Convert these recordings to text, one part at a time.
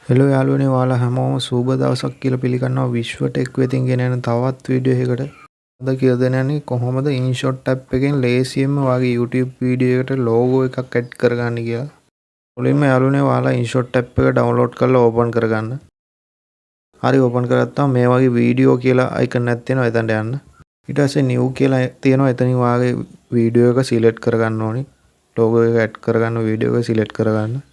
Hello යාළුවනේ ඔයාලා හැමෝම සුබ දවසක් කියලා පිළිගන්නවා විශ්ව ටෙක් වෙතින් ගෙන යන තවත් වීඩියෝ එකකට. අද කියලා දෙන්න යන්නේ කොහොමද InShot app එකෙන් ලේසියෙන්ම ඔයාගේ YouTube වීඩියෝ එකට ලෝගෝ එකක් ඇඩ් කරගන්න කියලා. මුලින්ම යාළුවනේ ඔයාලා InShot app එක ඩවුන්ලෝඩ් කරලා ඕපන් කරගන්න. හරි ඕපන් කරගත්තාම මේ වගේ වීඩියෝ කියලා අයිකන් එකක් තියෙනවා එතනට යන්න. ඊට පස්සේ new කියලා තියෙනවා එතනින් ඔයාගේ වීඩියෝ එක සිලෙක්ට් කරගන්න ඕනි. ලෝගෝ එක ඇඩ් කරගන්න වීඩියෝ එක සිලෙක්ට් කරගන්න.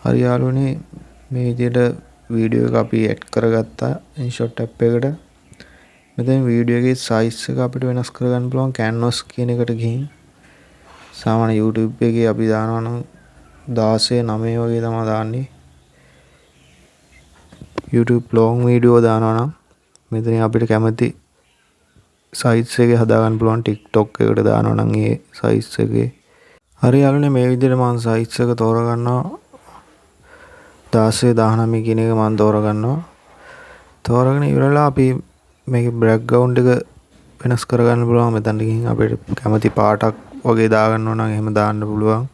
හරි යාළුවනේ මේ විදිහට වීඩියෝ එක අපි ඇඩ් කරගත්තා InShot app එකට. මෙතන වීඩියෝ එකේ size එක අපිට වෙනස් කරගන්න පුළුවන් canvas කියන එකට ගිහින්. සාමාන්‍ය YouTube එකේ අපි දානවා නම් 16 9 වගේ තමයි දාන්නේ. YouTube long video දානවා නම් මෙතන අපිට කැමති size එක හදාගන්න පුළුවන්. TikTok එකට දානවා නම් ඒ size එකේ. හරි යාළුවනේ මේ විදිහට මම size එක තෝරගන්නවා. 16 19 කියන එක මම තෝරගන්නවා. තෝරගෙන ඉවරලා අපි මේකේ බෑග්ග්‍රවුන්ඩ් එක වෙනස් කරගන්න පුළුවන්. මෙතනට ගිහින් අපිට කැමති පාටක් වගේ දාගන්න ඕන නම් එහෙම දාන්න පුළුවන්.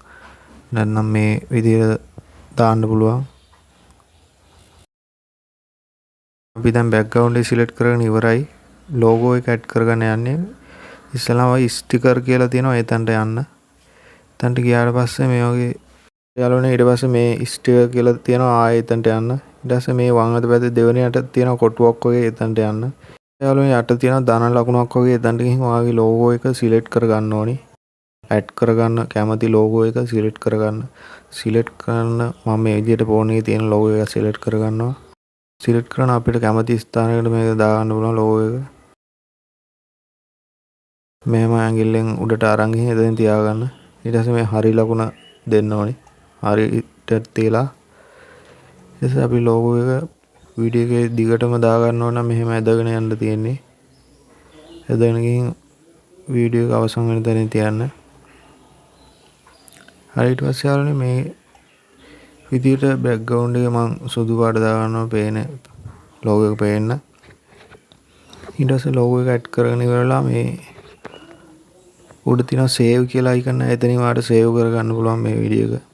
නැත්නම් මේ විදිහට දාන්න පුළුවන්. අපි දැන් බෑග්ග්‍රවුන්ඩ් එක සිලෙක්ට් කරගෙන ඉවරයි. ලෝගෝ එක ඇඩ් කරගන්න යන්නේ. ඉස්සෙල්ලාම ස්ටිකර් කියලා තියෙනවා එතනට යන්න. එතනට ගියාට පස්සේ මේ වගේ යාළුවනේ ඊට පස්සේ මේ ස්ටිකර් කියලා තියෙනවා ආයෙ එතනට යන්න. ඊට පස්සේ මේ වම් අත පැත්තේ දෙවෙනි යට තියෙන කොටුවක් වගේ එතනට යන්න. යාළුවනේ යට තියෙන ධන ලකුණක් වගේ එතනට ගිහින් ඔයාගේ ලෝගෝ එක සිලෙක්ට් කරගන්න ඕනි. ඇඩ් කරගන්න කැමති ලෝගෝ එක සිලෙක්ට් කරගන්න. සිලෙක්ට් කරන්න මම මේ විදිහට ෆෝන් එකේ තියෙන ලෝගෝ එක සිලෙක්ට් කරගන්නවා. සිලෙක්ට් කරන අපිට කැමති ස්ථානයකට මේක දාගන්න පුළුවන් ලෝගෝ එක. මෙහෙම ඇඟිල්ලෙන් උඩට අරන් ගිහින් එතෙන් තියාගන්න. ඊට පස්සේ මේ හරි ලකුණ දෙන්න ඕනි. හරියට තියලා ඊට අපි ලෝගෝ එක වීඩියෝ එකේ දිගටම දාගන්න ඕන නම් මෙහෙම ඇදගෙන යන්න තියෙන්නේ. ඇදගෙන ගිහින් වීඩියෝ එක අවසන් වෙන තැනින් තියන්න. හරි ඊට පස්සේ යාළුවනේ මේ විදිහට බෑග්ග්‍රවුන්ඩ් එක මම සුදු පාට දාගන්නවා පේන ලෝගෝ එක පේන්න. ඊට පස්සේ ලෝගෝ එක ඇඩ් කරගෙන ඉවරලා මේ උඩ තියෙන සේව් කියලා අයිකන් එක එතනින් වාට සේව් කරගන්න පුළුවන් මේ වීඩියෝ එක.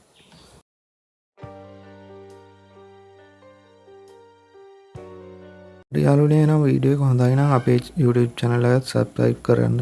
යාළුවනේ නම් වීඩියෝ එක හොඳයි නම් අපේ YouTube channel එකට subscribe කරන්න.